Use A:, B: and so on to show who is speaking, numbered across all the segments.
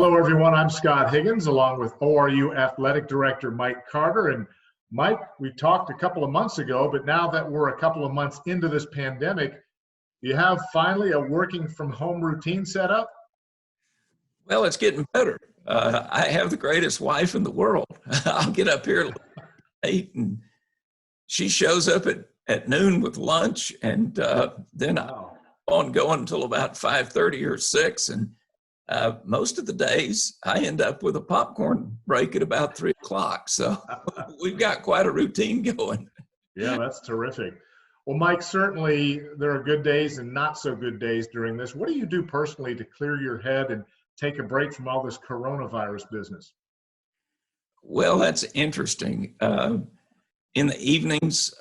A: Hello, everyone. I'm Scott Higgins, along with ORU Athletic Director Mike Carter. And Mike, we talked a couple of months ago, but now that we're a couple of months into this pandemic, you have finally a working from home routine set up?
B: Well, it's getting better. I have the greatest wife in the world. I'll get up here late and she shows up at noon with lunch, and then
A: Wow.
B: I'm on going until about 5:30 or 6. And most of the days I end up with a popcorn break at about 3 o'clock. So we've got quite a routine going.
A: Yeah, that's terrific. Well, Mike, certainly there are good days and not so good days during this. What do you do personally to clear your head and take a break from all this coronavirus business?
B: Well, that's interesting. In the evenings,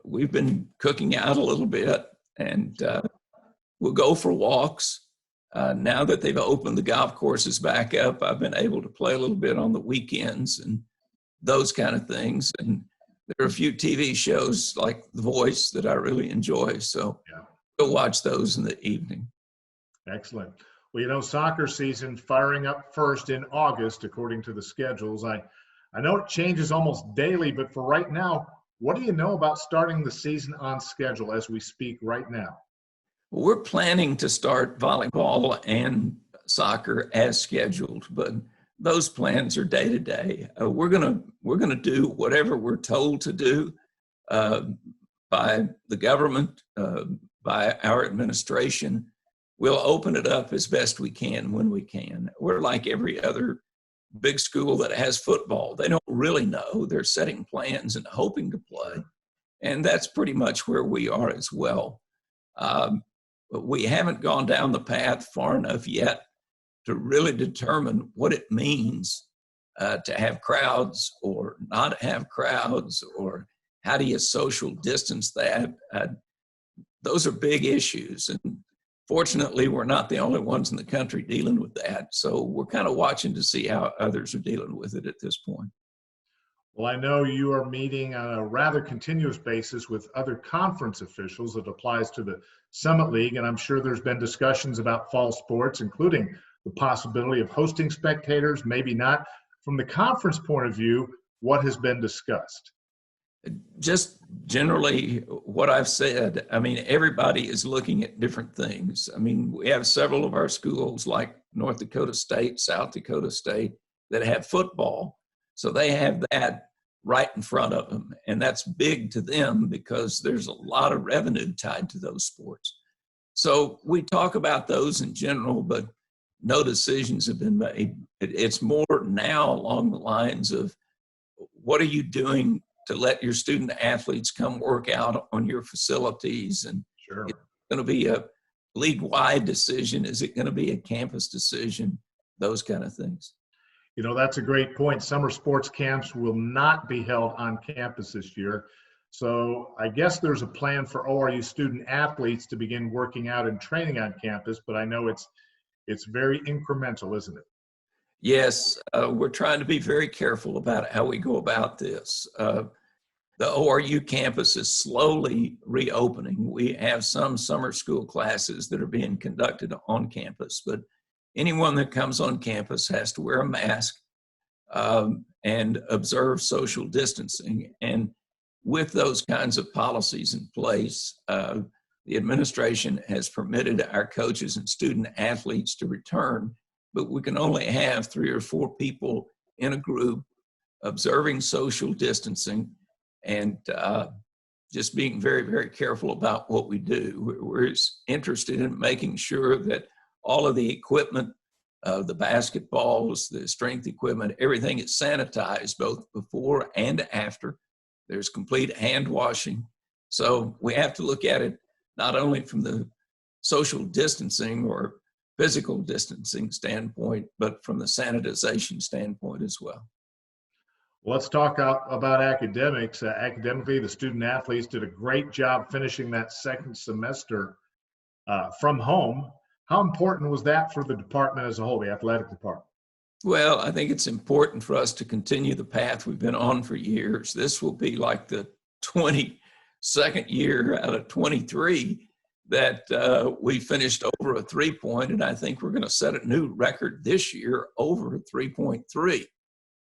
B: we've been cooking out a little bit, and we'll go for walks. Now that they've opened the golf courses back up, I've been able to play a little bit on the weekends and those kind of things. And there are a few TV shows like The Voice that I really enjoy. So
A: Yeah.
B: go watch those in the evening.
A: Excellent. Well, soccer season firing up first in August, according to the schedules. I know it changes almost daily, but for right now, what do you know about starting the season on schedule as we speak right now?
B: We're planning to start volleyball and soccer as scheduled, but those plans are day to day. We're gonna do whatever we're told to do by the government, by our administration. We'll open it up as best we can when we can. We're like every other big school that has football. They don't really know. They're setting plans and hoping to play, and that's pretty much where we are as well. But we haven't gone down the path far enough yet to really determine what it means to have crowds or not have crowds, or how do you social distance that. Those are big issues, and fortunately, we're not the only ones in the country dealing with that. So we're kind of watching to see how others are dealing with it at this point.
A: Well, I know you are meeting on a rather continuous basis with other conference officials. It applies to the Summit League, and I'm sure there's been discussions about fall sports, including the possibility of hosting spectators, maybe not. From the conference point of view, what has been discussed?
B: Just generally what I've said. I mean, everybody is looking at different things. I mean, we have several of our schools like North Dakota State, South Dakota State, that have football. So they have that right in front of them. And that's big to them because there's a lot of revenue tied to those sports. So we talk about those in general, but no decisions have been made. It's more now along the lines of, what are you doing to let your student athletes come work out on your facilities? And
A: Sure.
B: it's going to be a league-wide decision. Is it going to be a campus decision? Those kind of things.
A: That's a great point. Summer sports camps will not be held on campus this year. So I guess there's a plan for ORU student athletes to begin working out and training on campus, but I know it's very incremental, isn't it?
B: Yes, we're trying to be very careful about how we go about this. The ORU campus is slowly reopening. We have some summer school classes that are being conducted on campus, but anyone that comes on campus has to wear a mask and observe social distancing. And with those kinds of policies in place, the administration has permitted our coaches and student athletes to return, but we can only have 3 or 4 people in a group observing social distancing and just being very, very careful about what we do. We're interested in making sure that all of the equipment, the basketballs, the strength equipment, everything is sanitized both before and after. There's complete hand washing. So we have to look at it not only from the social distancing or physical distancing standpoint, but from the sanitization standpoint as well.
A: Let's talk about academics. Academically, the student athletes did a great job finishing that second semester from home. How important was that for the department as a whole, the athletic department?
B: Well, I think it's important for us to continue the path we've been on for years. This will be like the 22nd year out of 23 that we finished over a 3-point, and I think we're going to set a new record this year over 3.3.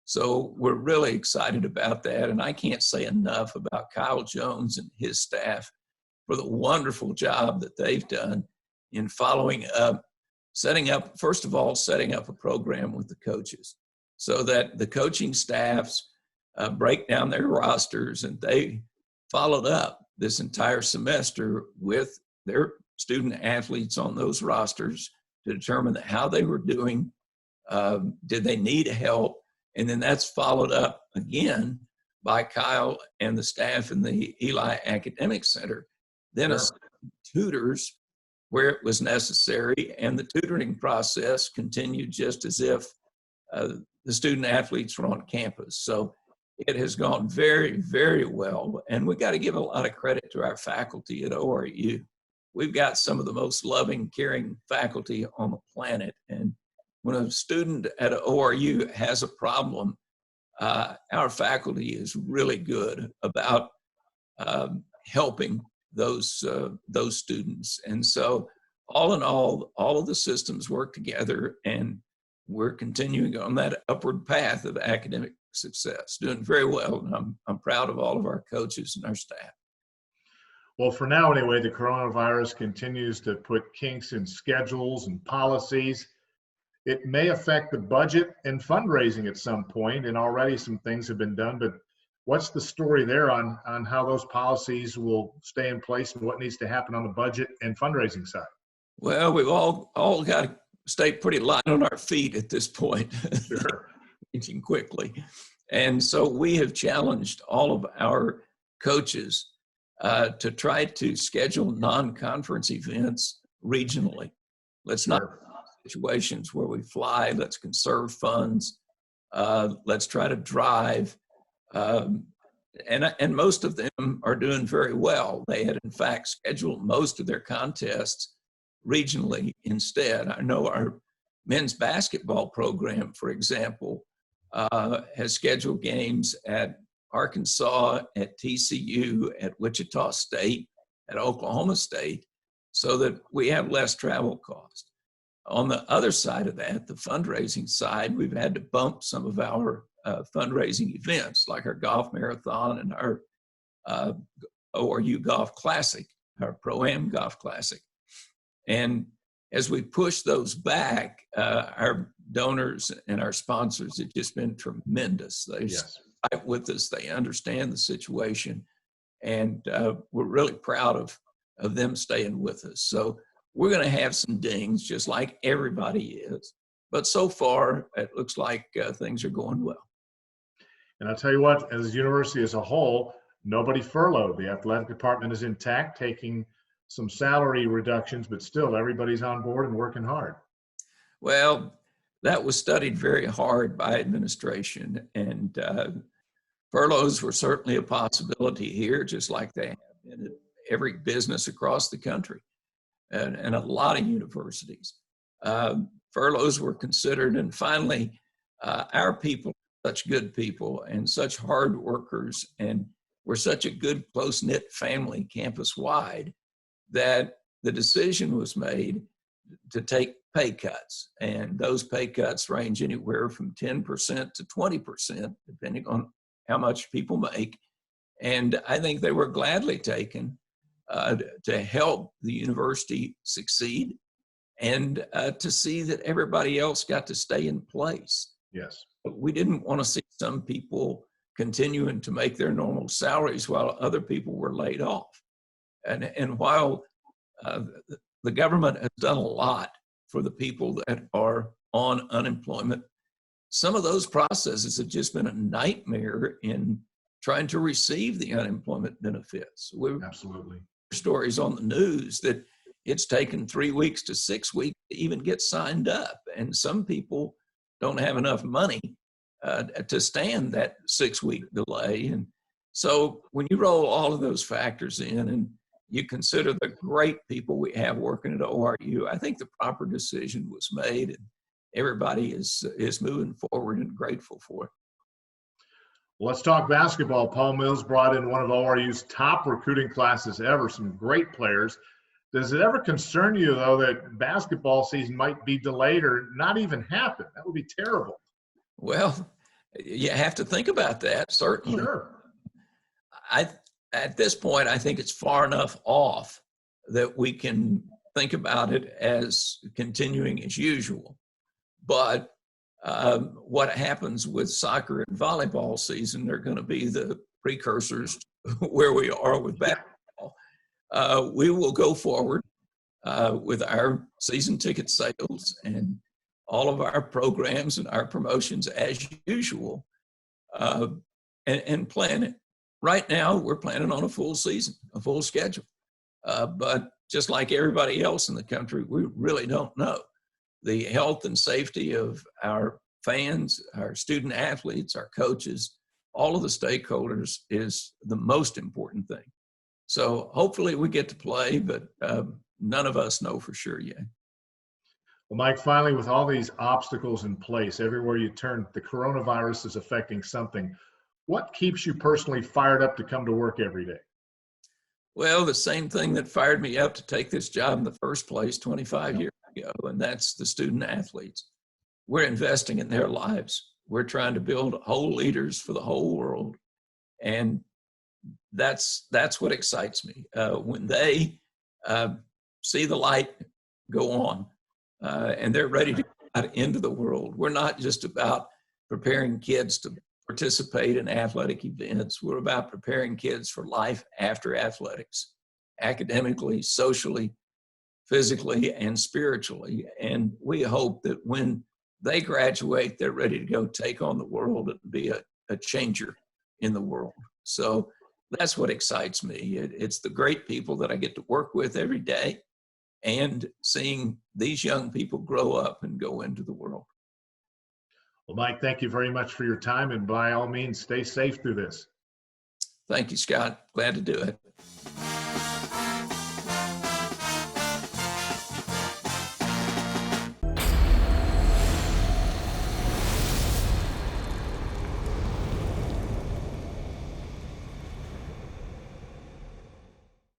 B: So we're really excited about that, and I can't say enough about Kyle Jones and his staff for the wonderful job that they've done in following up, first of all, setting up a program with the coaches so that the coaching staffs break down their rosters, and they followed up this entire semester with their student athletes on those rosters to determine how they were doing, did they need help, and then that's followed up again by Kyle and the staff in the Eli Academic Center, then tutors where it was necessary, and the tutoring process continued just as if the student athletes were on campus. So it has gone very, very well, and we got to give a lot of credit to our faculty at ORU. We've got some of the most loving, caring faculty on the planet, and when a student at ORU has a problem, our faculty is really good about helping those students. And so all in all of the systems work together, and we're continuing on that upward path of academic success, doing very well. And I'm proud of all of our coaches and our staff.
A: Well, for now anyway, the coronavirus continues to put kinks in schedules and policies. It may affect the budget and fundraising at some point, and already some things have been done, but what's the story there on how those policies will stay in place and what needs to happen on the budget and fundraising side?
B: Well, we've all got to stay pretty light on our feet at this point.
A: Sure.
B: Changing quickly. And so we have challenged all of our coaches to try to schedule non-conference events regionally. Let's not have situations where we fly. Let's conserve funds. Let's try to drive. And most of them are doing very well. They had, in fact, scheduled most of their contests regionally instead. I know our men's basketball program, for example, has scheduled games at Arkansas, at TCU, at Wichita State, at Oklahoma State, so that we have less travel cost. On the other side of that, the fundraising side, we've had to bump some of our fundraising events, like our golf marathon and our ORU Golf Classic, our Pro-Am Golf Classic. And as we push those back, our donors and our sponsors have just been tremendous. They fight with us. They understand the situation. And we're really proud of them staying with us. So we're going to have some dings, just like everybody is. But so far, it looks like things are going well.
A: And I'll tell you what, as a university as a whole, nobody furloughed. The athletic department is intact, taking some salary reductions, but still everybody's on board and working hard.
B: Well, that was studied very hard by administration, and furloughs were certainly a possibility here, just like they have in every business across the country and a lot of universities. Furloughs were considered, and finally, our people, such good people and such hard workers, and we're such a good, close-knit family campus-wide, that the decision was made to take pay cuts. And those pay cuts range anywhere from 10% to 20%, depending on how much people make. And I think they were gladly taken to help the university succeed and to see that everybody else got to stay in place.
A: Yes.
B: But we didn't want to see some people continuing to make their normal salaries while other people were laid off. And while the government has done a lot for the people that are on unemployment, some of those processes have just been a nightmare in trying to receive the unemployment benefits.
A: Absolutely.
B: Stories on the news that it's taken 3 weeks to 6 weeks to even get signed up. And some people don't have enough money to stand that 6-week delay. And so when you roll all of those factors in and you consider the great people we have working at ORU, I think the proper decision was made, and everybody is moving forward and grateful for it.
A: Well, let's talk basketball. Paul Mills brought in one of ORU's top recruiting classes ever, some great players. Does it ever concern you, though, that basketball season might be delayed or not even happen? That would be terrible.
B: Well, you have to think about that, certainly.
A: Sure.
B: At this point, I think it's far enough off that we can think about it as continuing as usual. But what happens with soccer and volleyball season are going to be the precursors to where we are with basketball. We will go forward with our season ticket sales and all of our programs and our promotions as usual, and plan it. Right now, we're planning on a full season, a full schedule. But just like everybody else in the country, we really don't know. The health and safety of our fans, our student athletes, our coaches, all of the stakeholders is the most important thing. So hopefully we get to play, but none of us know for sure yet.
A: Well, Mike, finally, with all these obstacles in place, everywhere you turn, the coronavirus is affecting something. What keeps you personally fired up to come to work every day?
B: Well, the same thing that fired me up to take this job in the first place 25 years ago, and that's the student athletes. We're investing in their lives. We're trying to build whole leaders for the whole world. And that's what excites me. When they see the light go on and they're ready to go out into the world, we're not just about preparing kids to participate in athletic events. We're about preparing kids for life after athletics, academically, socially, physically, and spiritually. And we hope that when they graduate, they're ready to go take on the world and be a changer in the world. So that's what excites me. It's the great people that I get to work with every day and seeing these young people grow up and go into the world.
A: Well, Mike, thank you very much for your time, and by all means, stay safe through this.
B: Thank you, Scott. Glad to do it.